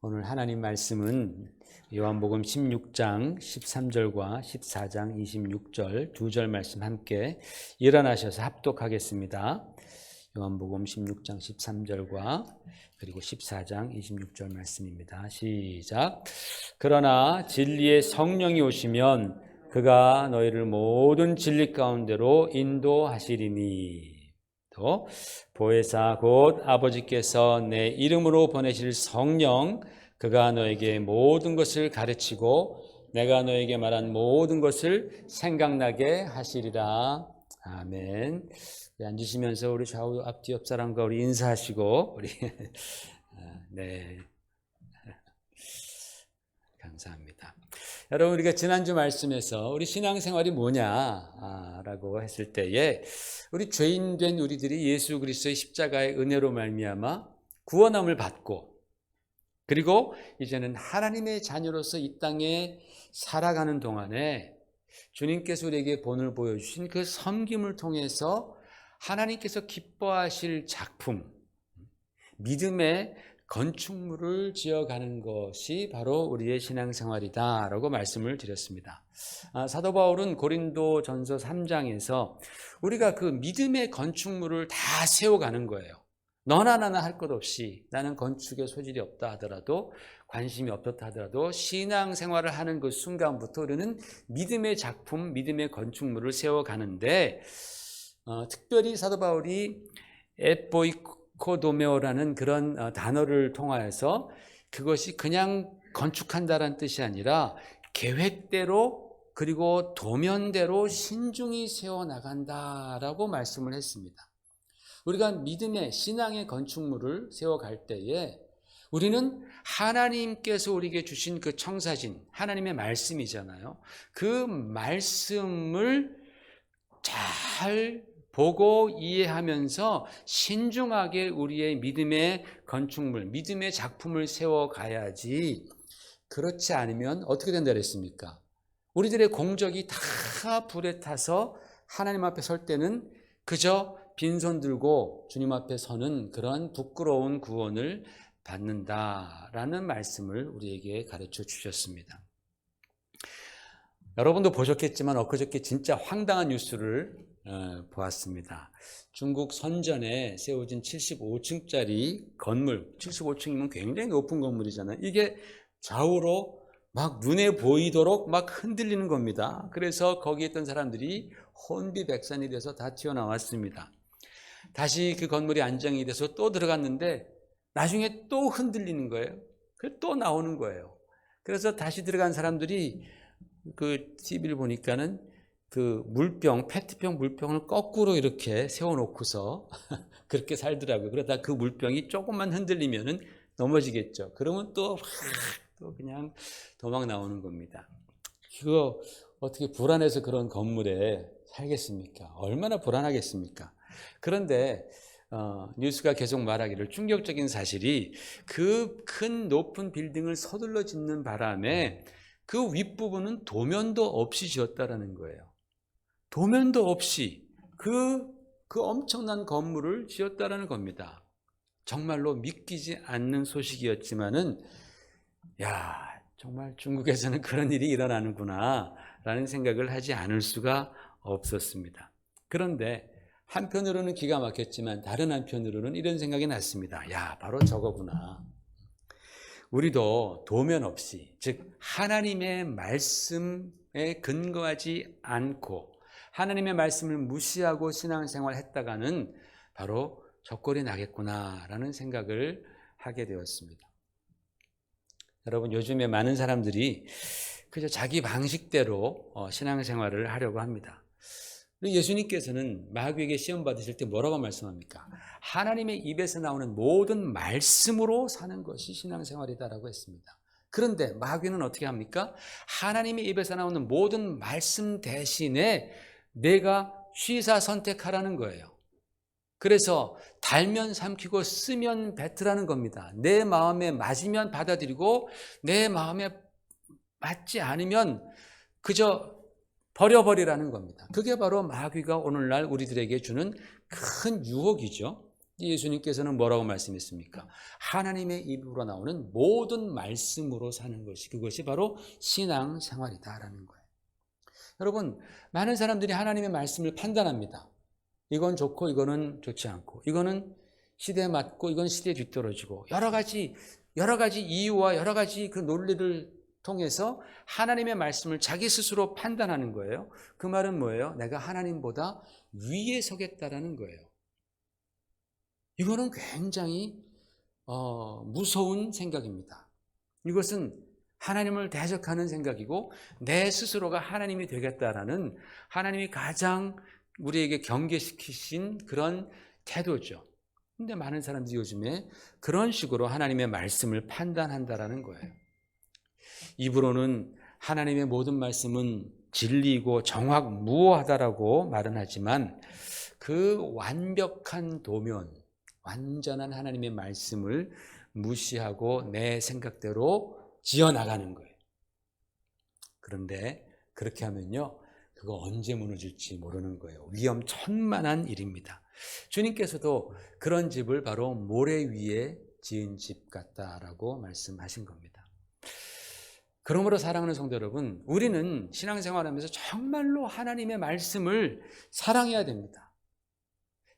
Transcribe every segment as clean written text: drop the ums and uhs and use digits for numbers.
오늘 하나님 말씀은 요한복음 16장 13절과 14장 26절 두 절 말씀 함께 일어나셔서 합독하겠습니다. 요한복음 16장 13절과 그리고 14장 26절 말씀입니다. 시작. 그러나 진리의 성령이 오시면 그가 너희를 모든 진리 가운데로 인도하시리니 또 보혜사 곧 아버지께서 내 이름으로 보내실 성령 그가 너에게 모든 것을 가르치고 내가 너에게 말한 모든 것을 생각나게 하시리라. 아멘. 앉으시면서 우리 좌우 앞뒤 옆 사람과 우리 인사하시고 우리 네 감사합니다. 여러분 우리가 지난주 말씀에서 우리 신앙생활이 뭐냐라고 했을 때에 우리 죄인된 우리들이 예수 그리스도의 십자가의 은혜로 말미암아 구원함을 받고 그리고 이제는 하나님의 자녀로서 이 땅에 살아가는 동안에 주님께서 우리에게 본을 보여주신 그 섬김을 통해서 하나님께서 기뻐하실 작품, 믿음의 건축물을 지어가는 것이 바로 우리의 신앙생활이다라고 말씀을 드렸습니다. 사도 바울은 고린도전서 3장에서 우리가 그 믿음의 건축물을 다 세워가는 거예요. 너나 나나 할 것 없이 나는 건축에 소질이 없다 하더라도 관심이 없다 하더라도 신앙생활을 하는 그 순간부터 우리는 믿음의 작품, 믿음의 건축물을 세워가는데 특별히 사도 바울이 에보이코도메오라는 그런 단어를 통하여서 그것이 그냥 건축한다는 뜻이 아니라 계획대로 그리고 도면대로 신중히 세워나간다라고 말씀을 했습니다. 우리가 믿음의 신앙의 건축물을 세워갈 때에 우리는 하나님께서 우리에게 주신 그 청사진 하나님의 말씀이잖아요. 그 말씀을 잘 보고 이해하면서 신중하게 우리의 믿음의 건축물, 믿음의 작품을 세워가야지. 그렇지 않으면 어떻게 된다 그랬습니까? 우리들의 공적이 다 불에 타서 하나님 앞에 설 때는 그저 빈손 들고 주님 앞에 서는 그런 부끄러운 구원을 받는다라는 말씀을 우리에게 가르쳐 주셨습니다. 여러분도 보셨겠지만 엊그저께 진짜 황당한 뉴스를 보았습니다. 중국 선전에 세워진 75층짜리 건물, 75층이면 굉장히 높은 건물이잖아요. 이게 좌우로 막 눈에 보이도록 막 흔들리는 겁니다. 그래서 거기에 있던 사람들이 혼비백산이 돼서 다 튀어나왔습니다. 다시 그 건물이 안정이 돼서 또 들어갔는데 나중에 또 흔들리는 거예요. 또 나오는 거예요. 그래서 다시 들어간 사람들이 그 TV를 보니까는 그 물병, 페트병 물병을 거꾸로 이렇게 세워놓고서 그렇게 살더라고요. 그러다 그 물병이 조금만 흔들리면은 넘어지겠죠. 그러면 또 그냥 도망 나오는 겁니다. 그거 어떻게 불안해서 그런 건물에 살겠습니까? 얼마나 불안하겠습니까? 그런데 뉴스가 계속 말하기를 충격적인 사실이 그 큰 높은 빌딩을 서둘러 짓는 바람에 그 윗부분은 도면도 없이 지었다라는 거예요. 도면도 없이 그 엄청난 건물을 지었다라는 겁니다. 정말로 믿기지 않는 소식이었지만은 정말 중국에서는 그런 일이 일어나는구나 라는 생각을 하지 않을 수가 없었습니다. 그런데 한편으로는 기가 막혔지만 다른 한편으로는 이런 생각이 났습니다. 바로 저거구나. 우리도 도면 없이, 즉 하나님의 말씀에 근거하지 않고 하나님의 말씀을 무시하고 신앙생활 했다가는 바로 저 꼴이 나겠구나라는 생각을 하게 되었습니다. 여러분 요즘에 많은 사람들이 그저 자기 방식대로 신앙생활을 하려고 합니다. 예수님께서는 마귀에게 시험 받으실 때 뭐라고 말씀합니까? 하나님의 입에서 나오는 모든 말씀으로 사는 것이 신앙생활이다라고 했습니다. 그런데 마귀는 어떻게 합니까? 하나님의 입에서 나오는 모든 말씀 대신에 내가 취사 선택하라는 거예요. 그래서 달면 삼키고 쓰면 뱉으라는 겁니다. 내 마음에 맞으면 받아들이고 내 마음에 맞지 않으면 그저 버려버리라는 겁니다. 그게 바로 마귀가 오늘날 우리들에게 주는 큰 유혹이죠. 예수님께서는 뭐라고 말씀했습니까? 하나님의 입으로 나오는 모든 말씀으로 사는 것이, 그것이 바로 신앙생활이다라는 거예요. 여러분, 많은 사람들이 하나님의 말씀을 판단합니다. 이건 좋고 이거는 좋지 않고, 이거는 시대에 맞고 이건 시대에 뒤떨어지고, 여러 가지 이유와 여러 가지 그 논리를 통해서 하나님의 말씀을 자기 스스로 판단하는 거예요. 그 말은 뭐예요? 내가 하나님보다 위에 서겠다라는 거예요. 이거는 굉장히 무서운 생각입니다. 이것은 하나님을 대적하는 생각이고, 내 스스로가 하나님이 되겠다라는, 하나님이 가장 우리에게 경계시키신 그런 태도죠. 근데 많은 사람들이 요즘에 그런 식으로 하나님의 말씀을 판단한다라는 거예요. 입으로는 하나님의 모든 말씀은 진리이고 정확무오하다라고 말은 하지만, 그 완벽한 도면, 완전한 하나님의 말씀을 무시하고 내 생각대로 지어나가는 거예요. 그런데 그렇게 하면요, 그거 언제 무너질지 모르는 거예요. 위험천만한 일입니다. 주님께서도 그런 집을 바로 모래 위에 지은 집 같다라고 말씀하신 겁니다. 그러므로 사랑하는 성도 여러분, 우리는 신앙생활하면서 정말로 하나님의 말씀을 사랑해야 됩니다.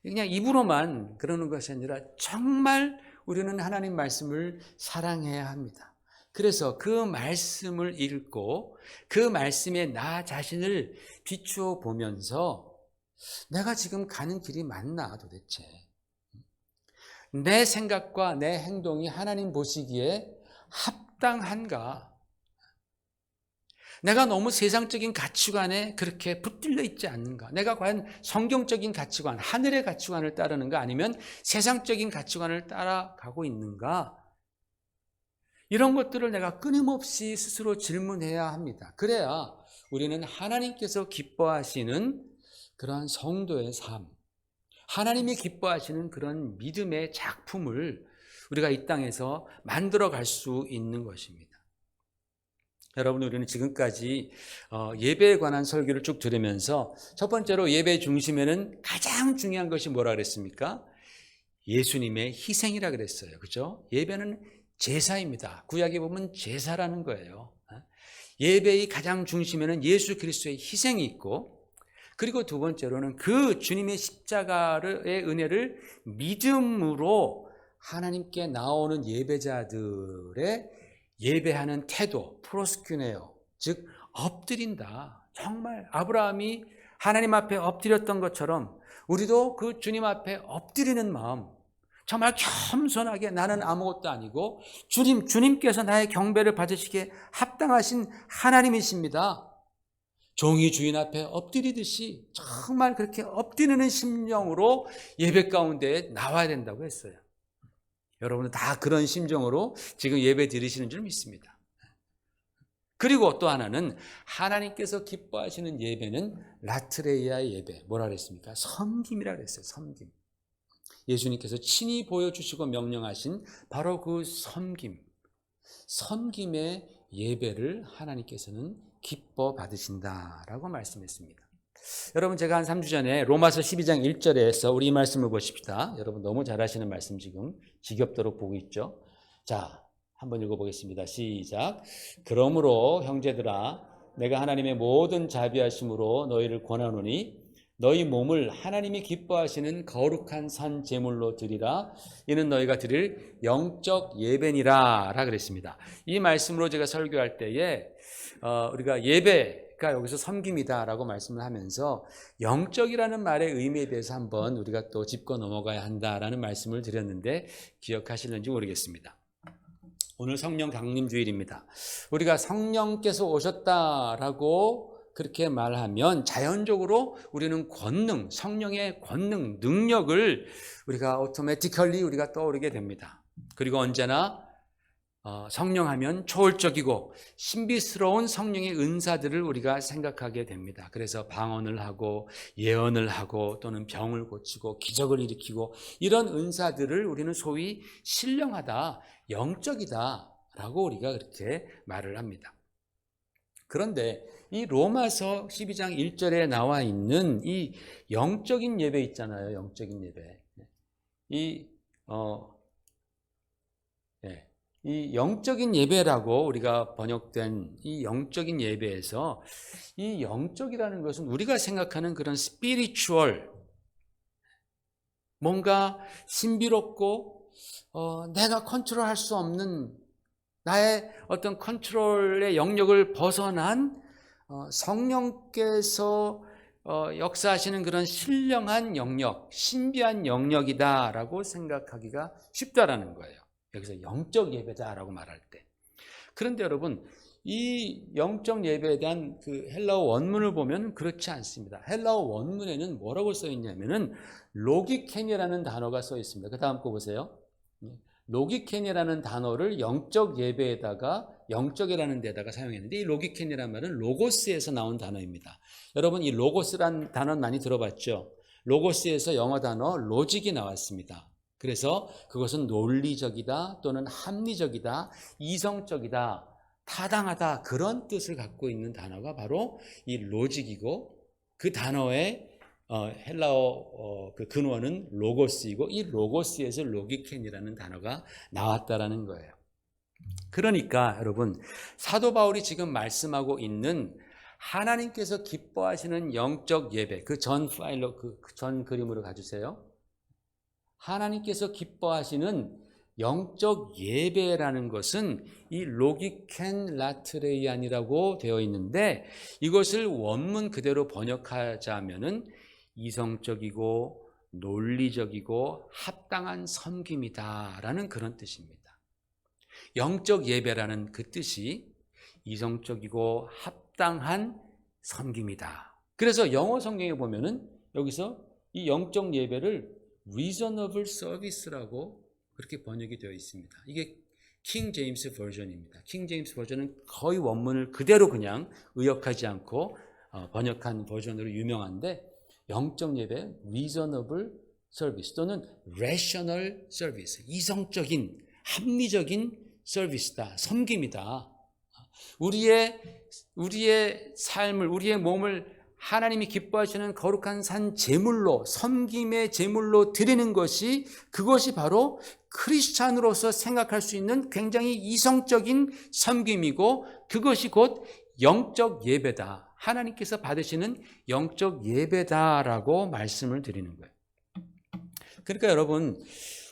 그냥 입으로만 그러는 것이 아니라 정말 우리는 하나님 말씀을 사랑해야 합니다. 그래서 그 말씀을 읽고 그 말씀에 나 자신을 비추어 보면서, 내가 지금 가는 길이 맞나 도대체? 내 생각과 내 행동이 하나님 보시기에 합당한가? 내가 너무 세상적인 가치관에 그렇게 붙들려 있지 않는가? 내가 과연 성경적인 가치관, 하늘의 가치관을 따르는가? 아니면 세상적인 가치관을 따라가고 있는가? 이런 것들을 내가 끊임없이 스스로 질문해야 합니다. 그래야 우리는 하나님께서 기뻐하시는 그런 성도의 삶, 하나님이 기뻐하시는 그런 믿음의 작품을 우리가 이 땅에서 만들어 갈 수 있는 것입니다. 여러분, 우리는 지금까지 예배에 관한 설교를 쭉 들으면서 첫 번째로 예배 중심에는 가장 중요한 것이 뭐라 그랬습니까? 예수님의 희생이라 그랬어요. 그죠? 예배는 제사입니다. 구약에 보면 제사라는 거예요. 예배의 가장 중심에는 예수 그리스도의 희생이 있고, 그리고 두 번째로는 그 주님의 십자가의 은혜를 믿음으로 하나님께 나오는 예배자들의 예배하는 태도, 프로스큐네요, 즉 엎드린다. 정말 아브라함이 하나님 앞에 엎드렸던 것처럼 우리도 그 주님 앞에 엎드리는 마음, 정말 겸손하게, 나는 아무것도 아니고 주님께서 나의 경배를 받으시기에 합당하신 하나님이십니다. 종이 주인 앞에 엎드리듯이 정말 그렇게 엎드리는 심령으로 예배 가운데 나와야 된다고 했어요. 여러분은 다 그런 심정으로 지금 예배 드리시는 줄 믿습니다. 그리고 또 하나는, 하나님께서 기뻐하시는 예배는 라트레이아의 예배, 뭐라 그랬습니까? 섬김이라 그랬어요. 섬김. 예수님께서 친히 보여주시고 명령하신 바로 그 섬김의 예배를 하나님께서는 기뻐 받으신다라고 말씀했습니다. 여러분, 제가 한 3주 전에 로마서 12장 1절에서 우리 이 말씀을 보십시다. 여러분 너무 잘 아시는 말씀 지금 지겹도록 보고 있죠. 자, 한번 읽어보겠습니다. 시작. 그러므로 형제들아, 내가 하나님의 모든 자비하심으로 너희를 권하노니 너희 몸을 하나님이 기뻐하시는 거룩한 산 제물로 드리라. 이는 너희가 드릴 영적 예배니라 라 그랬습니다. 이 말씀으로 제가 설교할 때에 우리가 예배가 여기서 섬김이다라고 말씀을 하면서 영적이라는 말의 의미에 대해서 한번 우리가 또 짚고 넘어가야 한다라는 말씀을 드렸는데 기억하실는지 모르겠습니다. 오늘 성령 강림 주일입니다. 우리가 성령께서 오셨다라고 그렇게 말하면 자연적으로 우리는 권능, 성령의 권능, 능력을 우리가 오토매티컬리 우리가 떠오르게 됩니다. 그리고 언제나 성령하면 초월적이고 신비스러운 성령의 은사들을 우리가 생각하게 됩니다. 그래서 방언을 하고 예언을 하고 또는 병을 고치고 기적을 일으키고 이런 은사들을 우리는 소위 신령하다, 영적이다 라고 우리가 그렇게 말을 합니다. 그런데 이 로마서 12장 1절에 나와 있는 이 영적인 예배 있잖아요. 영적인 예배. 이 이 영적인 예배라고 우리가 번역된 이 영적인 예배에서 이 영적이라는 것은 우리가 생각하는 그런 스피리추얼, 뭔가 신비롭고 내가 컨트롤할 수 없는 나의 어떤 컨트롤의 영역을 벗어난 성령께서 역사하시는 그런 신령한 영역, 신비한 영역이다라고 생각하기가 쉽다라는 거예요. 여기서 영적 예배다라고 말할 때. 그런데 여러분, 이 영적 예배에 대한 그 헬라어 원문을 보면 그렇지 않습니다. 헬라어 원문에는 뭐라고 써 있냐면은 로기케니라는 단어가 써 있습니다. 그 다음 거 보세요. 로기케니라는 단어를 영적 예배에다가 영적이라는 데다가 사용했는데, 이 로기케니라는 말은 로고스에서 나온 단어입니다. 여러분, 이 로고스란 단어는 많이 들어봤죠? 로고스에서 영어 단어 로직이 나왔습니다. 그래서 그것은 논리적이다 또는 합리적이다, 이성적이다, 타당하다, 그런 뜻을 갖고 있는 단어가 바로 이 로직이고, 그 단어의 헬라어 그 근원은 로고스이고, 이 로고스에서 로기켄이라는 단어가 나왔다라는 거예요. 그러니까 여러분, 사도 바울이 지금 말씀하고 있는 하나님께서 기뻐하시는 영적 예배, 그 전 파일로 그 전 그림으로 가주세요. 하나님께서 기뻐하시는 영적 예배라는 것은 이 로기켄 라트레이안이라고 되어 있는데, 이것을 원문 그대로 번역하자면은 이성적이고 논리적이고 합당한 섬김이다라는 그런 뜻입니다. 영적 예배라는 그 뜻이 이성적이고 합당한 섬김이다. 그래서 영어 성경에 보면은 여기서 이 영적 예배를 reasonable service라고 그렇게 번역이 되어 있습니다. 이게 킹 제임스 버전입니다. 킹 제임스 버전은 거의 원문을 그대로 그냥 의역하지 않고 번역한 버전으로 유명한데, 영적 예배 reasonable service 또는 rational service, 이성적인 합리적인 서비스다, 섬김이다. 우리의 삶을, 우리의 몸을 하나님이 기뻐하시는 거룩한 산 제물로, 섬김의 제물로 드리는 것이, 그것이 바로 크리스찬으로서 생각할 수 있는 굉장히 이성적인 섬김이고, 그것이 곧 영적 예배다, 하나님께서 받으시는 영적 예배다라고 말씀을 드리는 거예요. 그러니까 여러분,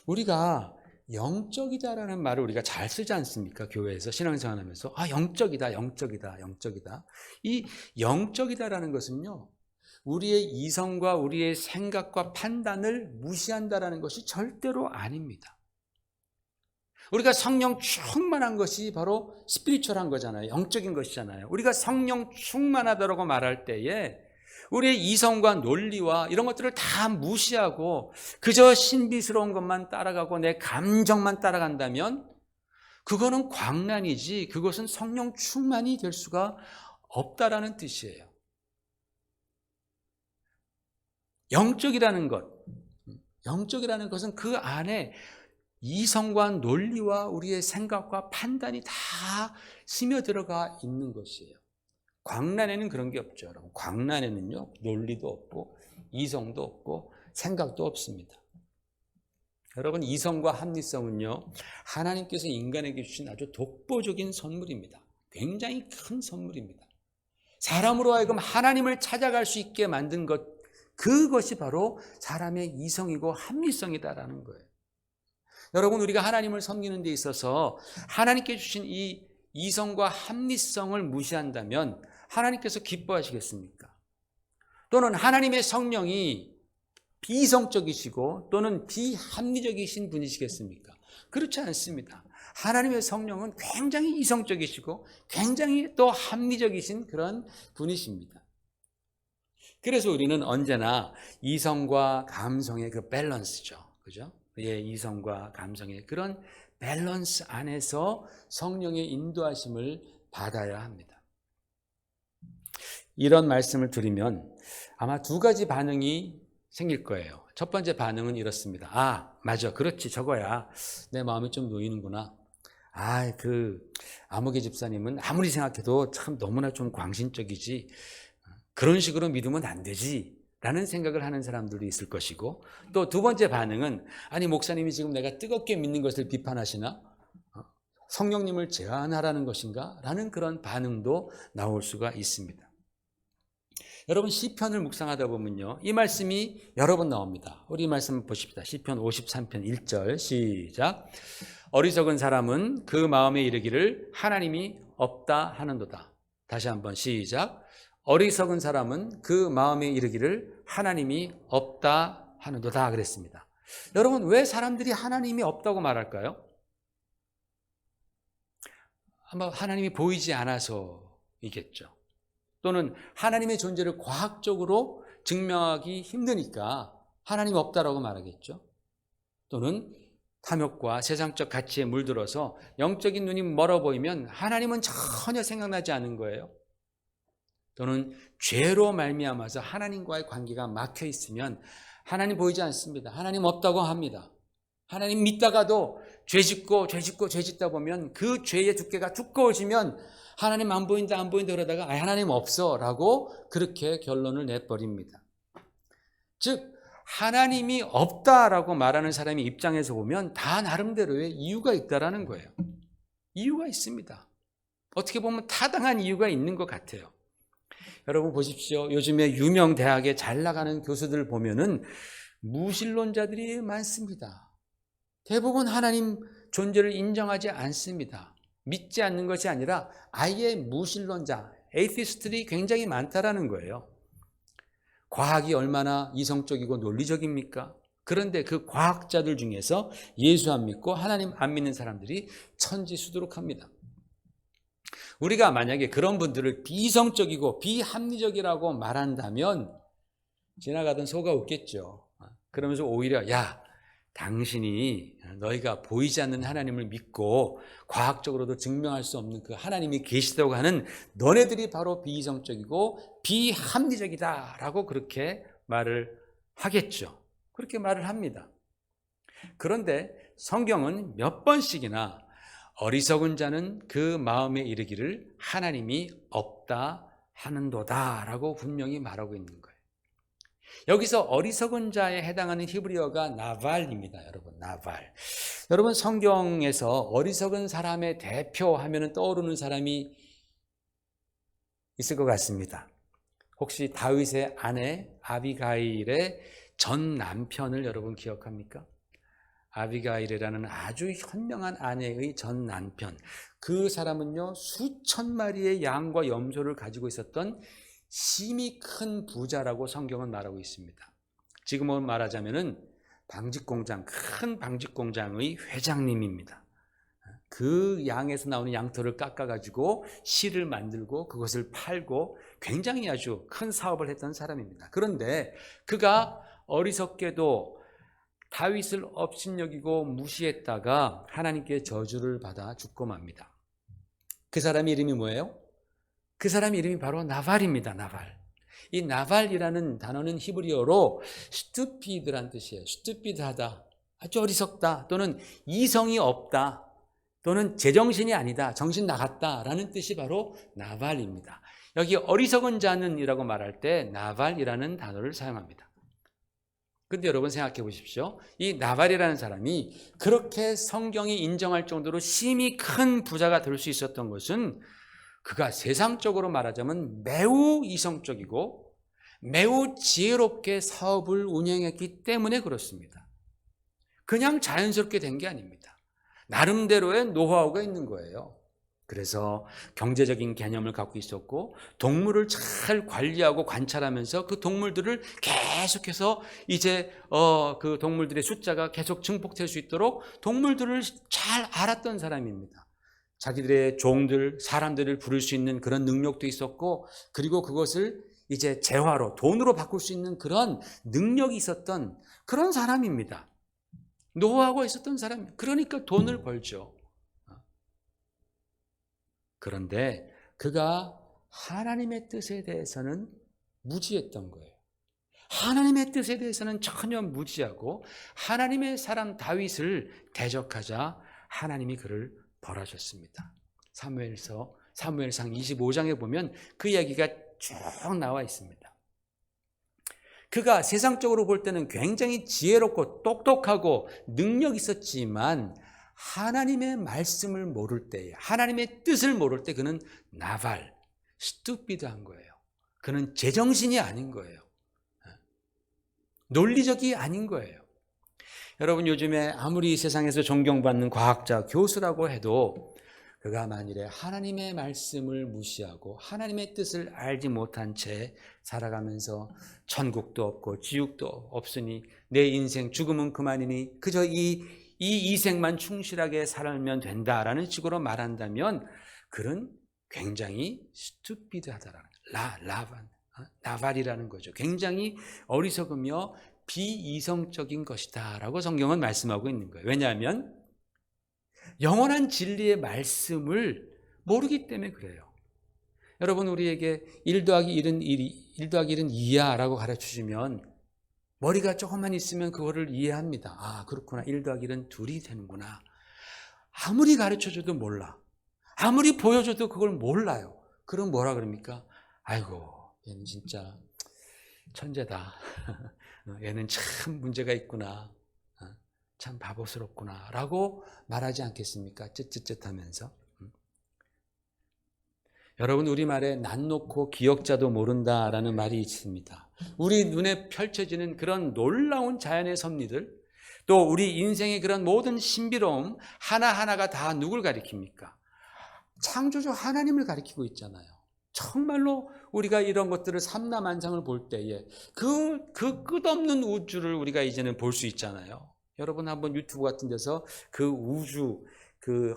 우리가 영적이다라는 말을 우리가 잘 쓰지 않습니까? 교회에서 신앙생활하면서 영적이다, 영적이다, 영적이다. 이 영적이다라는 것은요, 우리의 이성과 우리의 생각과 판단을 무시한다라는 것이 절대로 아닙니다. 우리가 성령 충만한 것이 바로 스피리추얼한 거잖아요. 영적인 것이잖아요. 우리가 성령 충만하다라고 말할 때에 우리의 이성과 논리와 이런 것들을 다 무시하고 그저 신비스러운 것만 따라가고 내 감정만 따라간다면 그거는 광란이지, 그것은 성령 충만이 될 수가 없다라는 뜻이에요. 영적이라는 것은 그 안에 이성과 논리와 우리의 생각과 판단이 다 스며들어가 있는 것이에요. 광란에는 그런 게 없죠, 여러분. 광란에는요, 논리도 없고 이성도 없고 생각도 없습니다. 여러분, 이성과 합리성은요, 하나님께서 인간에게 주신 아주 독보적인 선물입니다. 굉장히 큰 선물입니다. 사람으로 하여금 하나님을 찾아갈 수 있게 만든 것, 그것이 바로 사람의 이성이고 합리성이다라는 거예요. 여러분, 우리가 하나님을 섬기는 데 있어서 하나님께 주신 이 이성과 합리성을 무시한다면 하나님께서 기뻐하시겠습니까? 또는 하나님의 성령이 비이성적이시고 또는 비합리적이신 분이시겠습니까? 그렇지 않습니다. 하나님의 성령은 굉장히 이성적이시고 굉장히 또 합리적이신 그런 분이십니다. 그래서 우리는 언제나 이성과 감성의 그 밸런스죠, 그죠? 이성과 감성의 그런 밸런스 안에서 성령의 인도하심을 받아야 합니다. 이런 말씀을 드리면 아마 두 가지 반응이 생길 거예요. 첫 번째 반응은 이렇습니다. 맞아, 그렇지, 저거야. 내 마음이 좀 놓이는구나. 아무개 집사님은 아무리 생각해도 참 너무나 좀 광신적이지, 그런 식으로 믿으면 안 되지. 라는 생각을 하는 사람들도 있을 것이고, 또 두 번째 반응은 아니 목사님이 지금 내가 뜨겁게 믿는 것을 비판하시나? 성령님을 제한하라는 것인가? 라는 그런 반응도 나올 수가 있습니다. 여러분 시편을 묵상하다 보면요, 이 말씀이 여러 번 나옵니다. 우리 말씀 보십시다. 시편 53편 1절 시작. 어리석은 사람은 그 마음에 이르기를 하나님이 없다 하는도다. 다시 한번 시작. 어리석은 사람은 그 마음에 이르기를 하나님이 없다 하는도다 그랬습니다. 여러분 왜 사람들이 하나님이 없다고 말할까요? 아마 하나님이 보이지 않아서이겠죠. 또는 하나님의 존재를 과학적으로 증명하기 힘드니까 하나님이 없다라고 말하겠죠. 또는 탐욕과 세상적 가치에 물들어서 영적인 눈이 멀어 보이면 하나님은 전혀 생각나지 않은 거예요. 또는 죄로 말미암아서 하나님과의 관계가 막혀 있으면 하나님 보이지 않습니다. 하나님 없다고 합니다. 하나님 믿다가도 죄 짓고 죄 짓다 보면 그 죄의 두께가 두꺼워지면 하나님 안 보인다 그러다가 하나님 없어 라고 그렇게 결론을 내버립니다. 즉 하나님이 없다라고 말하는 사람의 입장에서 보면 다 나름대로의 이유가 있다라는 거예요. 이유가 있습니다. 어떻게 보면 타당한 이유가 있는 것 같아요. 여러분 보십시오. 요즘에 유명 대학에 잘 나가는 교수들 보면은 무신론자들이 많습니다. 대부분 하나님 존재를 인정하지 않습니다. 믿지 않는 것이 아니라 아예 무신론자, 에이티스트들이 굉장히 많다라는 거예요. 과학이 얼마나 이성적이고 논리적입니까? 그런데 그 과학자들 중에서 예수 안 믿고 하나님 안 믿는 사람들이 천지수두룩합니다. 우리가 만약에 그런 분들을 비이성적이고 비합리적이라고 말한다면 지나가던 소가 웃겠죠. 그러면서 오히려 야, 당신이 너희가 보이지 않는 하나님을 믿고 과학적으로도 증명할 수 없는 그 하나님이 계시다고 하는 너네들이 바로 비이성적이고 비합리적이다라고 그렇게 말을 하겠죠. 그렇게 말을 합니다. 그런데 성경은 몇 번씩이나 어리석은 자는 그 마음에 이르기를 하나님이 없다 하는도다라고 분명히 말하고 있는 거예요. 여기서 어리석은 자에 해당하는 히브리어가 나발입니다. 여러분, 나발. 여러분 성경에서 어리석은 사람의 대표하면 떠오르는 사람이 있을 것 같습니다. 혹시 다윗의 아내 아비가일의 전 남편을 여러분 기억합니까? 아비가일이라는 아주 현명한 아내의 전 남편. 그 사람은요, 수천 마리의 양과 염소를 가지고 있었던 심히 큰 부자라고 성경은 말하고 있습니다. 지금은 말하자면은 큰 방직공장의 회장님입니다. 그 양에서 나오는 양털을 깎아가지고 실을 만들고 그것을 팔고 굉장히 아주 큰 사업을 했던 사람입니다. 그런데 그가 어리석게도 다윗을 업신여기고 무시했다가 하나님께 저주를 받아 죽고 맙니다. 그 사람의 이름이 뭐예요? 그 사람의 이름이 바로 나발입니다. 나발. 이 나발이라는 단어는 히브리어로 스투피드란 뜻이에요. 스투피드하다, 아주 어리석다, 또는 이성이 없다, 또는 제정신이 아니다, 정신 나갔다라는 뜻이 바로 나발입니다. 여기 어리석은 자는이라고 말할 때 나발이라는 단어를 사용합니다. 근데 여러분 생각해 보십시오. 이 나발이라는 사람이 그렇게 성경이 인정할 정도로 심히 큰 부자가 될 수 있었던 것은 그가 세상적으로 말하자면 매우 이성적이고 매우 지혜롭게 사업을 운영했기 때문에 그렇습니다. 그냥 자연스럽게 된 게 아닙니다. 나름대로의 노하우가 있는 거예요. 그래서 경제적인 개념을 갖고 있었고 동물을 잘 관리하고 관찰하면서 그 동물들을 계속해서 이제 그 동물들의 숫자가 계속 증폭될 수 있도록 동물들을 잘 알았던 사람입니다. 자기들의 종들, 사람들을 부를 수 있는 그런 능력도 있었고, 그리고 그것을 이제 재화로, 돈으로 바꿀 수 있는 그런 능력이 있었던 그런 사람입니다. 노하우가 있었던 사람, 그러니까 돈을 벌죠. 그런데 그가 하나님의 뜻에 대해서는 무지했던 거예요. 하나님의 뜻에 대해서는 전혀 무지하고 하나님의 사람 다윗을 대적하자 하나님이 그를 벌하셨습니다. 사무엘상 25장에 보면 그 이야기가 쭉 나와 있습니다. 그가 세상적으로 볼 때는 굉장히 지혜롭고 똑똑하고 능력 있었지만 하나님의 말씀을 모를 때에, 하나님의 뜻을 모를 때 그는 나발, 스투피드한 거예요. 그는 제정신이 아닌 거예요. 논리적이 아닌 거예요. 여러분, 요즘에 아무리 세상에서 존경받는 과학자, 교수라고 해도 그가 만일에 하나님의 말씀을 무시하고 하나님의 뜻을 알지 못한 채 살아가면서 천국도 없고 지옥도 없으니 내 인생 죽음은 그만이니 그저 이 이생만 충실하게 살면 된다라는 식으로 말한다면 그는 굉장히 스투피드하다라는 나발이라는 거죠. 굉장히 어리석으며 비이성적인 것이다 라고 성경은 말씀하고 있는 거예요. 왜냐하면 영원한 진리의 말씀을 모르기 때문에 그래요. 여러분, 우리에게 1 더하기 1은 1 더하기 1은 2야 라고 가르쳐주면 머리가 조금만 있으면 그거를 이해합니다. 아, 그렇구나. 1 더하기 1은 2이 되는구나. 아무리 가르쳐줘도 몰라. 아무리 보여줘도 그걸 몰라요. 그럼 뭐라 그럽니까? 아이고, 얘는 진짜 천재다. 얘는 참 문제가 있구나. 참 바보스럽구나 라고 말하지 않겠습니까? 쯧쯧쯧하면서. 여러분, 우리말에 난 놓고 기억자도 모른다라는 말이 있습니다. 우리 눈에 펼쳐지는 그런 놀라운 자연의 섭리들, 또 우리 인생의 그런 모든 신비로움 하나하나가 다 누굴 가리킵니까? 창조주 하나님을 가리키고 있잖아요. 정말로 우리가 이런 것들을 삼라만상을 볼 때에 그 끝없는 우주를 우리가 이제는 볼 수 있잖아요. 여러분, 한번 유튜브 같은 데서 그 우주, 그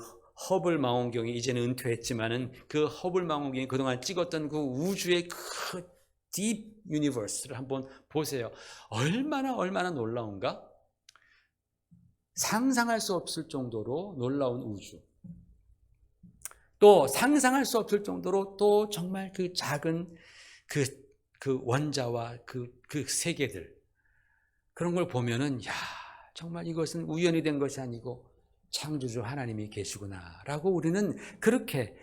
허블 망원경이 이제는 은퇴했지만은 그 허블 망원경이 그동안 찍었던 그 우주의 그 딥 유니버스를 한번 보세요. 얼마나 놀라운가? 상상할 수 없을 정도로 놀라운 우주. 또 상상할 수 없을 정도로 또 정말 그 작은 그 원자와 그 세계들, 그런 걸 보면은 야, 정말 이것은 우연이 된 것이 아니고 창조주 하나님이 계시구나라고 우리는 그렇게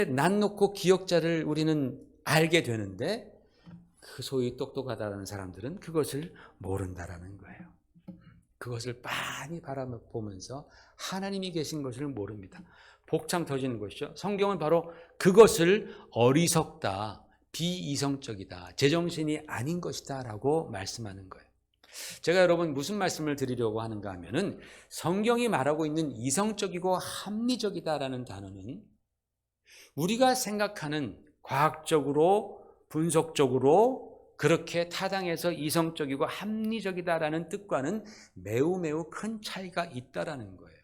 난 놓고 기억자를 우리는 알게 되는데, 그 소위 똑똑하다는 사람들은 그것을 모른다라는 거예요. 그것을 빤히 바라보면서 하나님이 계신 것을 모릅니다. 복창 터지는 것이죠. 성경은 바로 그것을 어리석다, 비이성적이다, 제정신이 아닌 것이다 라고 말씀하는 거예요. 제가 여러분 무슨 말씀을 드리려고 하는가 하면은, 성경이 말하고 있는 이성적이고 합리적이다라는 단어는 우리가 생각하는 과학적으로 분석적으로 그렇게 타당해서 이성적이고 합리적이다라는 뜻과는 매우 큰 차이가 있다라는 거예요.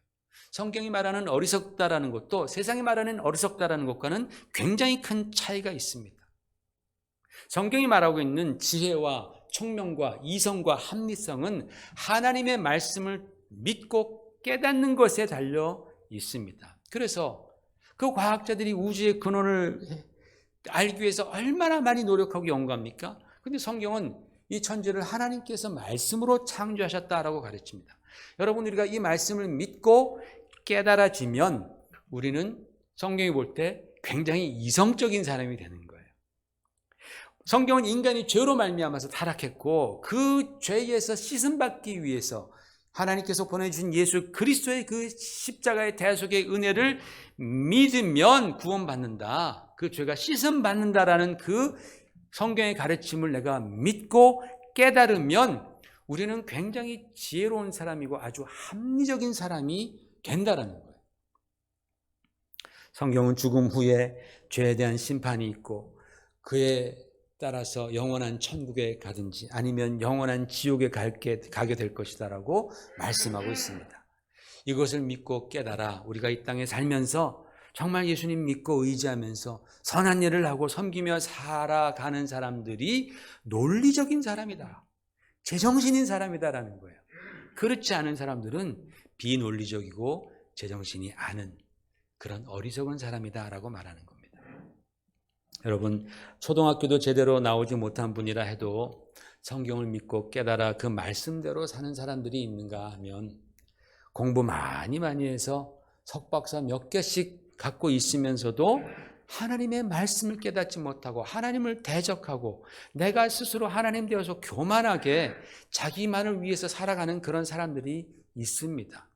성경이 말하는 어리석다라는 것도 세상이 말하는 어리석다라는 것과는 굉장히 큰 차이가 있습니다. 성경이 말하고 있는 지혜와 총명과 이성과 합리성은 하나님의 말씀을 믿고 깨닫는 것에 달려 있습니다. 그래서 그 과학자들이 우주의 근원을 알기 위해서 얼마나 많이 노력하고 연구합니까? 근데 성경은 이 천지를 하나님께서 말씀으로 창조하셨다라고 가르칩니다. 여러분, 우리가 이 말씀을 믿고 깨달아지면 우리는 성경이 볼 때 굉장히 이성적인 사람이 되는 거예요. 성경은 인간이 죄로 말미암아서 타락했고 그 죄에서 씻음받기 위해서 하나님께서 보내주신 예수 그리스도의 그 십자가의 대속의 은혜를 믿으면 구원받는다, 그 죄가 씻음받는다라는 그 성경의 가르침을 내가 믿고 깨달으면 우리는 굉장히 지혜로운 사람이고 아주 합리적인 사람이 된다라는 거예요. 성경은 죽음 후에 죄에 대한 심판이 있고 그에 따라서 영원한 천국에 가든지 아니면 영원한 지옥에 가게 될 것이다라고 말씀하고 있습니다. 이것을 믿고 깨달아 우리가 이 땅에 살면서 정말 예수님 믿고 의지하면서 선한 일을 하고 섬기며 살아가는 사람들이 논리적인 사람이다, 제정신인 사람이다라는 거예요. 그렇지 않은 사람들은 비논리적이고 제정신이 아는 그런 어리석은 사람이다라고 말하는 겁니다. 여러분, 초등학교도 제대로 나오지 못한 분이라 해도 성경을 믿고 깨달아 그 말씀대로 사는 사람들이 있는가 하면, 공부 많이 해서 석박사 몇 개씩 갖고 있으면서도 하나님의 말씀을 깨닫지 못하고 하나님을 대적하고 내가 스스로 하나님 되어서 교만하게 자기만을 위해서 살아가는 그런 사람들이 있습니다.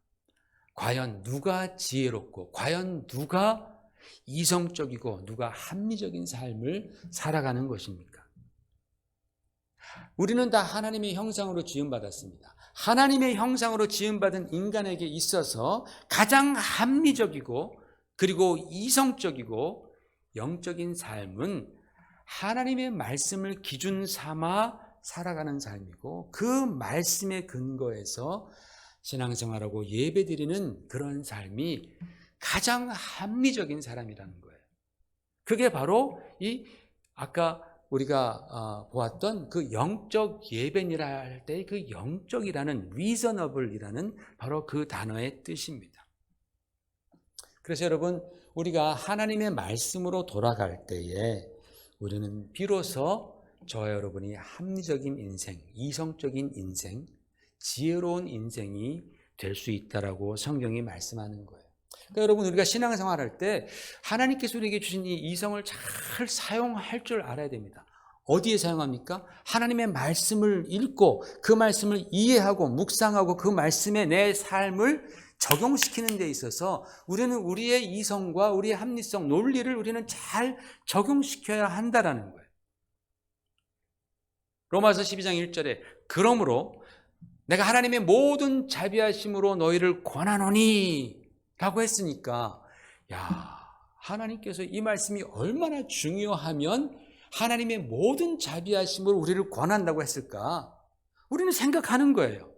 과연 누가 지혜롭고 과연 누가 이성적이고 누가 합리적인 삶을 살아가는 것입니까? 우리는 다 하나님의 형상으로 지음받았습니다. 하나님의 형상으로 지음받은 인간에게 있어서 가장 합리적이고 그리고 이성적이고 영적인 삶은 하나님의 말씀을 기준 삼아 살아가는 삶이고 그 말씀의 근거에서 신앙생활하고 예배드리는 그런 삶이 가장 합리적인 사람이라는 거예요. 그게 바로 이 아까 우리가 보았던 그 영적 예배니라 할 때 그 영적이라는 reasonable이라는 바로 그 단어의 뜻입니다. 그래서 여러분 우리가 하나님의 말씀으로 돌아갈 때에 우리는 비로소 저와 여러분이 합리적인 인생, 이성적인 인생, 지혜로운 인생이 될 수 있다라고 성경이 말씀하는 거예요. 그러니까 여러분 우리가 신앙생활할 때 하나님께서 우리에게 주신 이 이성을 잘 사용할 줄 알아야 됩니다. 어디에 사용합니까? 하나님의 말씀을 읽고 그 말씀을 이해하고 묵상하고 그 말씀에 내 삶을 적용시키는 데 있어서 우리는 우리의 이성과 우리의 합리성, 논리를 우리는 잘 적용시켜야 한다라는 거예요. 로마서 12장 1절에 그러므로 내가 하나님의 모든 자비하심으로 너희를 권하노니 라고 했으니까 하나님께서 이 말씀이 얼마나 중요하면 하나님의 모든 자비하심으로 우리를 권한다고 했을까? 우리는 생각하는 거예요.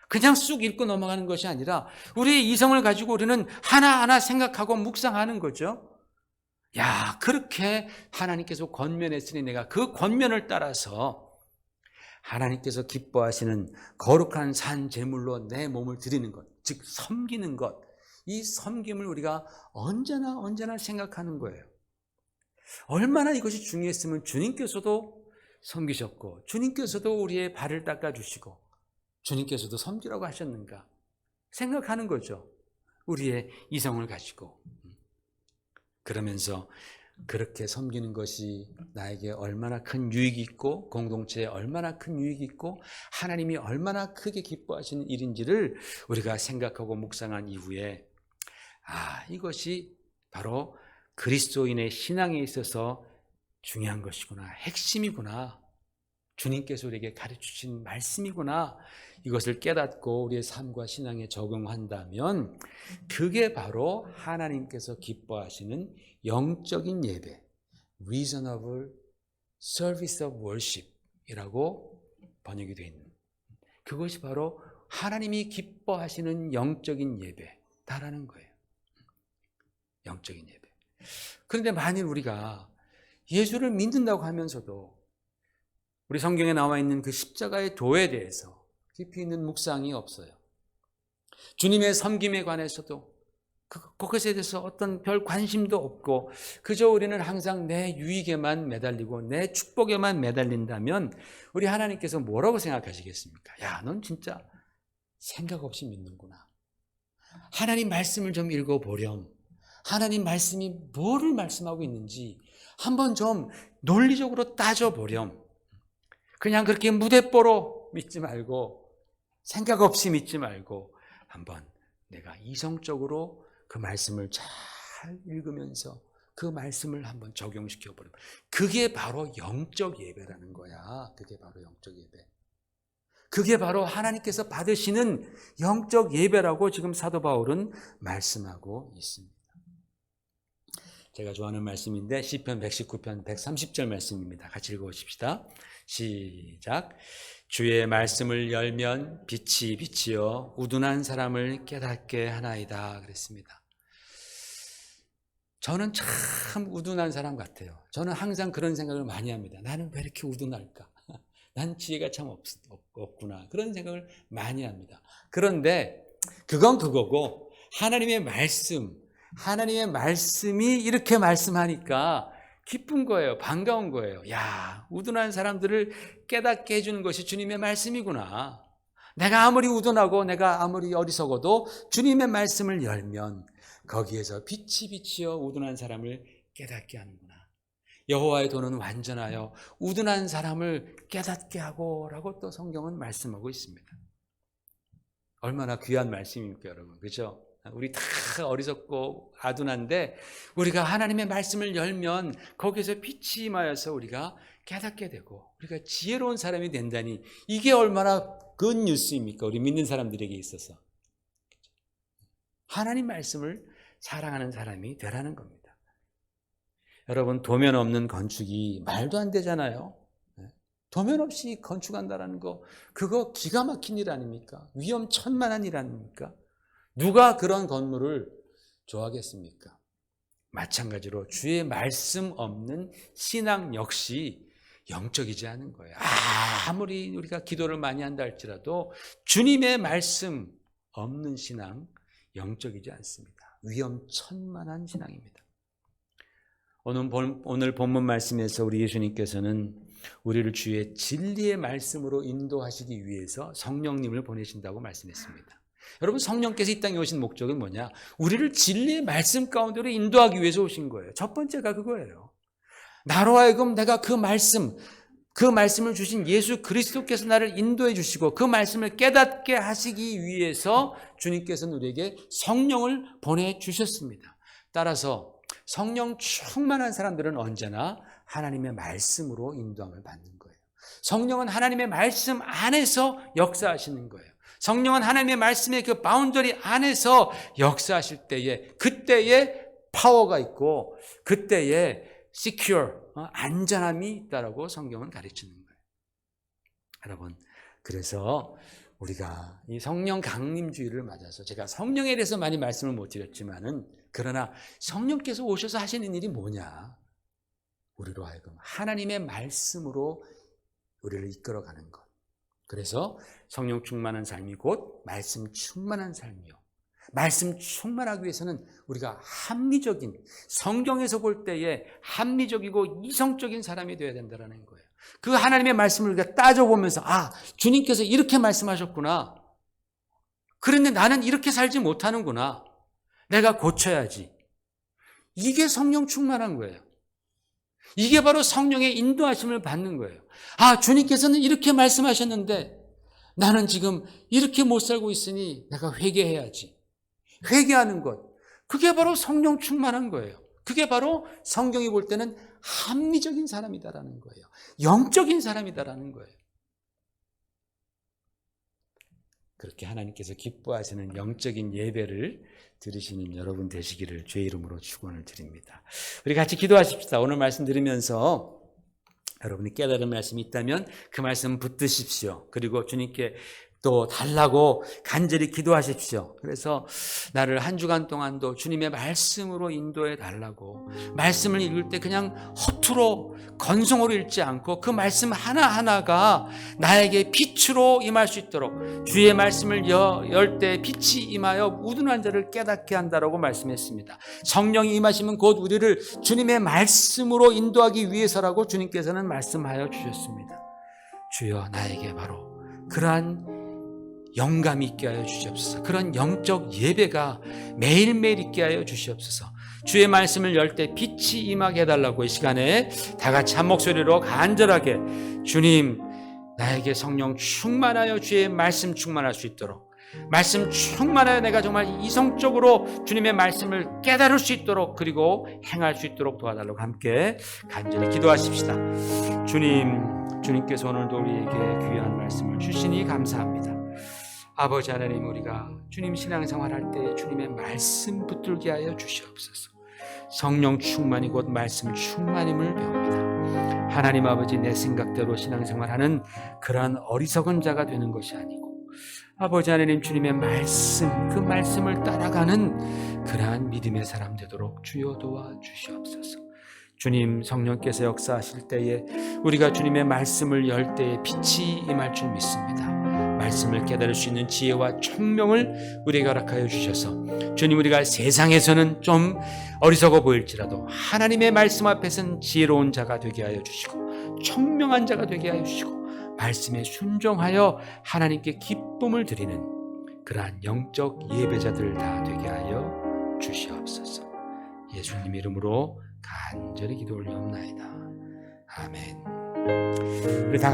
그냥 쑥 읽고 넘어가는 것이 아니라 우리의 이성을 가지고 우리는 하나하나 생각하고 묵상하는 거죠. 그렇게 하나님께서 권면했으니 내가 그 권면을 따라서 하나님께서 기뻐하시는 거룩한 산 제물로 내 몸을 드리는 것, 즉 섬기는 것, 이 섬김을 우리가 언제나 생각하는 거예요. 얼마나 이것이 중요했으면 주님께서도 섬기셨고 주님께서도 우리의 발을 닦아주시고 주님께서도 섬기라고 하셨는가 생각하는 거죠. 우리의 이성을 가지고. 그러면서 그렇게 섬기는 것이 나에게 얼마나 큰 유익이 있고 공동체에 얼마나 큰 유익이 있고 하나님이 얼마나 크게 기뻐하시는 일인지를 우리가 생각하고 묵상한 이후에 이것이 바로 그리스도인의 신앙에 있어서 중요한 것이구나, 핵심이구나, 주님께서 우리에게 가르치신 말씀이구나, 이것을 깨닫고 우리의 삶과 신앙에 적용한다면 그게 바로 하나님께서 기뻐하시는 영적인 예배, reasonable service of worship 이라고 번역이 되어 있는, 그것이 바로 하나님이 기뻐하시는 영적인 예배다라는 거예요. 영적인 예배. 그런데 만일 우리가 예수를 믿는다고 하면서도 우리 성경에 나와 있는 그 십자가의 도에 대해서 깊이 있는 묵상이 없어요. 주님의 섬김에 관해서도 그것에 대해서 어떤 별 관심도 없고 그저 우리는 항상 내 유익에만 매달리고 내 축복에만 매달린다면 우리 하나님께서 뭐라고 생각하시겠습니까? 넌 진짜 생각 없이 믿는구나. 하나님 말씀을 좀 읽어보렴. 하나님 말씀이 뭐를 말씀하고 있는지 한번 좀 논리적으로 따져보렴. 그냥 그렇게 무대뽀로 믿지 말고 생각 없이 믿지 말고 한번 내가 이성적으로 그 말씀을 잘 읽으면서 그 말씀을 한번 적용시켜 보렴. 그게 바로 영적 예배라는 거야. 그게 바로 영적 예배. 그게 바로 하나님께서 받으시는 영적 예배라고 지금 사도 바울은 말씀하고 있습니다. 제가 좋아하는 말씀인데 시편 119편 130절 말씀입니다. 같이 읽어보십시다. 시작. 주의 말씀을 열면 빛이 빛이여 우둔한 사람을 깨닫게 하나이다 그랬습니다. 저는 참 우둔한 사람 같아요. 저는 항상 그런 생각을 많이 합니다. 나는 왜 이렇게 우둔할까? 난 지혜가 참 없구나. 그런 생각을 많이 합니다. 그런데 그건 그거고 하나님의 말씀이 이렇게 말씀하니까 기쁜 거예요. 반가운 거예요. 우둔한 사람들을 깨닫게 해주는 것이 주님의 말씀이구나. 내가 아무리 우둔하고 내가 아무리 어리석어도 주님의 말씀을 열면 거기에서 빛이 빛이여 우둔한 사람을 깨닫게 하는구나. 여호와의 도는 완전하여 우둔한 사람을 깨닫게 하고 라고 또 성경은 말씀하고 있습니다. 얼마나 귀한 말씀입니까, 여러분? 그렇죠? 우리 다 어리석고 아둔한데 우리가 하나님의 말씀을 열면 거기서 빛이 임하여서 우리가 깨닫게 되고 우리가 지혜로운 사람이 된다니, 이게 얼마나 굿 뉴스입니까? 우리 믿는 사람들에게 있어서. 하나님 말씀을 사랑하는 사람이 되라는 겁니다. 여러분, 도면 없는 건축이 말도 안 되잖아요. 도면 없이 건축한다는 거, 그거 기가 막힌 일 아닙니까? 위험천만한 일 아닙니까? 누가 그런 건물을 좋아하겠습니까? 마찬가지로 주의 말씀 없는 신앙 역시 영적이지 않은 거예요. 아무리 우리가 기도를 많이 한다 할지라도 주님의 말씀 없는 신앙 영적이지 않습니다. 위험천만한 신앙입니다. 오늘 본문 말씀에서 우리 예수님께서는 우리를 주의 진리의 말씀으로 인도하시기 위해서 성령님을 보내신다고 말씀했습니다. 여러분, 성령께서 이 땅에 오신 목적은 뭐냐? 우리를 진리의 말씀 가운데로 인도하기 위해서 오신 거예요. 첫 번째가 그거예요. 나로 하여금 내가 그 말씀을 주신 예수 그리스도께서 나를 인도해 주시고 그 말씀을 깨닫게 하시기 위해서 주님께서는 우리에게 성령을 보내주셨습니다. 따라서 성령 충만한 사람들은 언제나 하나님의 말씀으로 인도함을 받는 거예요. 성령은 하나님의 말씀 안에서 역사하시는 거예요. 성령은 하나님의 말씀의 그 바운더리 안에서 역사하실 때에, 그때에 파워가 있고 그때에 secure, 안전함이 있다라고 성경은 가르치는 거예요. 여러분, 그래서 우리가 이 성령 강림주의를 맞아서, 제가 성령에 대해서 많이 말씀을 못 드렸지만은, 그러나 성령께서 오셔서 하시는 일이 뭐냐? 우리로 하여금 하나님의 말씀으로 우리를 이끌어가는 것. 그래서 성령 충만한 삶이 곧 말씀 충만한 삶이요. 말씀 충만하기 위해서는 우리가 합리적인, 성경에서 볼 때에 합리적이고 이성적인 사람이 되어야 된다는 거예요. 그 하나님의 말씀을 우리가 따져보면서, 주님께서 이렇게 말씀하셨구나. 그런데 나는 이렇게 살지 못하는구나. 내가 고쳐야지. 이게 성령 충만한 거예요. 이게 바로 성령의 인도하심을 받는 거예요. 주님께서는 이렇게 말씀하셨는데 나는 지금 이렇게 못 살고 있으니 내가 회개해야지. 회개하는 것, 그게 바로 성령 충만한 거예요. 그게 바로 성경이 볼 때는 합리적인 사람이다라는 거예요. 영적인 사람이다라는 거예요. 그렇게 하나님께서 기뻐하시는 영적인 예배를 드리시는 여러분 되시기를 주의 이름으로 축원을 드립니다. 우리 같이 기도하십시다. 오늘 말씀 들으면서 여러분이 깨달은 말씀이 있다면 그 말씀 붙드십시오. 그리고 주님께 또 달라고 간절히 기도하십시오. 그래서 나를 한 주간 동안도 주님의 말씀으로 인도해 달라고, 말씀을 읽을 때 그냥 허투루 건성으로 읽지 않고 그 말씀 하나하나가 나에게 빛으로 임할 수 있도록, 주의 말씀을 열 때 빛이 임하여 우둔한 자를 깨닫게 한다라고 말씀했습니다. 성령이 임하시면 곧 우리를 주님의 말씀으로 인도하기 위해서라고 주님께서는 말씀하여 주셨습니다. 주여, 나에게 바로 그러한 영감이 있게 하여 주시옵소서. 그런 영적 예배가 매일매일 있게 하여 주시옵소서. 주의 말씀을 열 때 빛이 임하게 해달라고 이 시간에 다 같이 한 목소리로 간절하게, 주님, 나에게 성령 충만하여 주의 말씀 충만할 수 있도록, 말씀 충만하여 내가 정말 이성적으로 주님의 말씀을 깨달을 수 있도록, 그리고 행할 수 있도록 도와달라고 함께 간절히 기도하십시다. 주님께서 오늘도 우리에게 귀한 말씀을 주시니 감사합니다. 아버지 하나님, 우리가 주님 신앙생활할 때 주님의 말씀 붙들게 하여 주시옵소서. 성령 충만이 곧 말씀 충만임을 배웁니다. 하나님 아버지, 내 생각대로 신앙생활하는 그러한 어리석은 자가 되는 것이 아니고, 아버지 하나님, 주님의 말씀, 그 말씀을 따라가는 그러한 믿음의 사람 되도록 주여 도와주시옵소서. 주님, 성령께서 역사하실 때에 우리가 주님의 말씀을 열 때에 빛이 임할 줄 믿습니다. 말씀을 깨달을 수 있는 지혜와 총명을 우리에게 허락하여 주셔서, 주님, 우리가 세상에서는 좀 어리석어 보일지라도 하나님의 말씀 앞에서는 지혜로운 자가 되게 하여 주시고, 총명한 자가 되게 하여 주시고, 말씀에 순종하여 하나님께 기쁨을 드리는 그러한 영적 예배자들 다 되게 하여 주시옵소서. 예수님 이름으로 간절히 기도 올려옵나이다. 아멘. 우리 다